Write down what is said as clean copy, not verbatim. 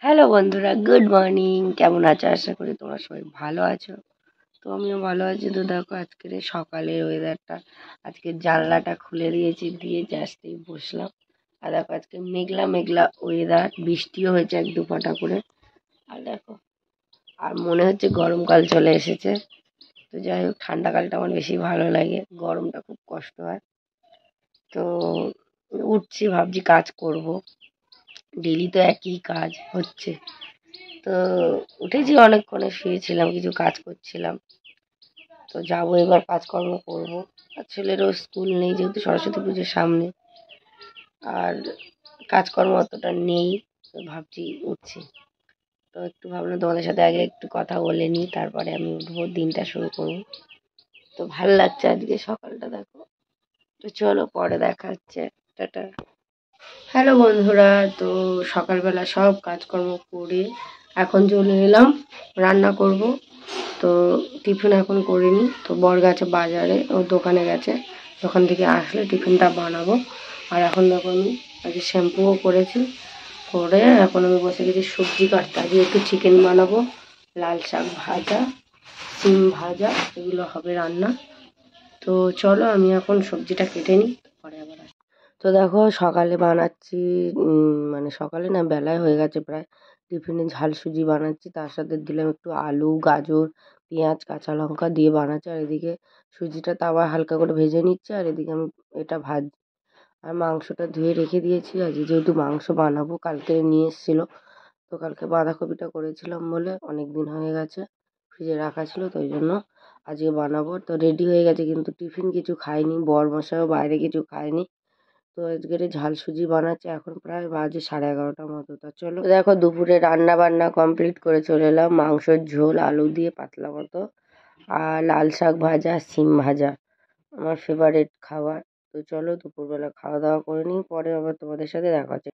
Hello বন্ধুরা, good morning. কেমন আছো? আশা করি তোমরা সবাই ভালো আছো। তো আমিও ভালো আছি। তো দেখো আজকের এই সকালের ওয়েদারটা, আজকে জানলাটা খুলে দিয়েছি, দিয়ে জাস্ট এই বসলাম। আর দেখো আজকে মেঘলা মেঘলা ওয়েদার, বৃষ্টিও হয়েছে এক দু ফোঁটা করে। আর দেখো, আর মনে হচ্ছে গরমকাল চলে এসেছে। তো যাই হোক, ঠান্ডাকালটা আমার বেশি ভালো লাগে, গরমটা খুব কষ্ট হয়। তো উঠছি, ভাবছি কাজ করব। ডেলি তো একই কাজ হচ্ছে। তো উঠেছি, অনেকক্ষণে শুয়েছিলাম, কিছু কাজ করছিলাম। তো যাবো এবার, কাজকর্ম করব। আর ছেলেরও স্কুল নেই, যেহেতু সরস্বতী পুজোর সামনে। আর কাজকর্ম অতটা নেই, তো ভাবছি উঠছি। তো একটু ভাবলাম তোমাদের সাথে আগে একটু কথা বলে নিই, তারপরে আমি উঠবো, দিনটা শুরু করবো। তো ভালো লাগছে আজকে সকালটা, দেখো। তো চলো, পরে দেখা হচ্ছে। টাটা। হ্যালো বন্ধুরা, তো সকালবেলা সব কাজকর্ম করে এখন চলে এলাম, রান্না করব। তো টিফিন এখন করিনি, তো বর গেছে বাজারে, ও দোকানে গেছে। দোকান থেকে আসলে টিফিনটা বানাবো। আর এখন দেখো আমি আজকে শ্যাম্পুও করেছি, করে এখন আমি বসে গেছি সবজি কাটতে। আজকে একটু চিকেন বানাবো, লাল শাক ভাজা, সিম ভাজা, এগুলো হবে রান্না। তো চলো আমি এখন সবজিটা কেটে নিই, পরে আবার আসি। তো দেখো সকালে বানাচ্ছি, মানে সকালে না, বেলায় হয়ে গেছে প্রায়। টিফিনে ঝাল সুজি বানাচ্ছি, তার সাথে দিলাম একটু আলু, গাজর, পেঁয়াজ, কাঁচা লঙ্কা দিয়ে বানাচ্ছি। আর এদিকে সুজিটা তাওয়ায় হালকা করে ভেজে নিচ্ছে, আর এদিকে আমি এটা ভাজছি। আর মাংসটা ধুয়ে রেখে দিয়েছি, আজকে যেহেতু মাংস বানাবো, কালকে নিয়ে এসেছিলো। তো কালকে বাঁধাকপিটা করেছিলাম বলে অনেক দিন হয়ে গেছে, ফ্রিজে রাখা ছিল, তো ওই জন্য আজকে বানাবো। তো রেডি হয়ে গেছে, কিন্তু টিফিন কিছু খাইনি, বরমশাইও বাইরে কিছু খায়নি। তো আজকের এই ঝাল সুজি বানাচ্ছে, এখন প্রায় বাজে 11:30টার মতো। তো চলো, দেখো দুপুরে রান্না বান্না কমপ্লিট করে চলে এলাম। মাংসের ঝোল, আলু দিয়ে পাতলা মতো, আর লাল শাক ভাজা, সিম ভাজা, আমার ফেভারিট খাবার। তো চলো দুপুরবেলা খাওয়া দাওয়া করে নিই, পরে আবার তোমাদের সাথে দেখা হচ্ছে।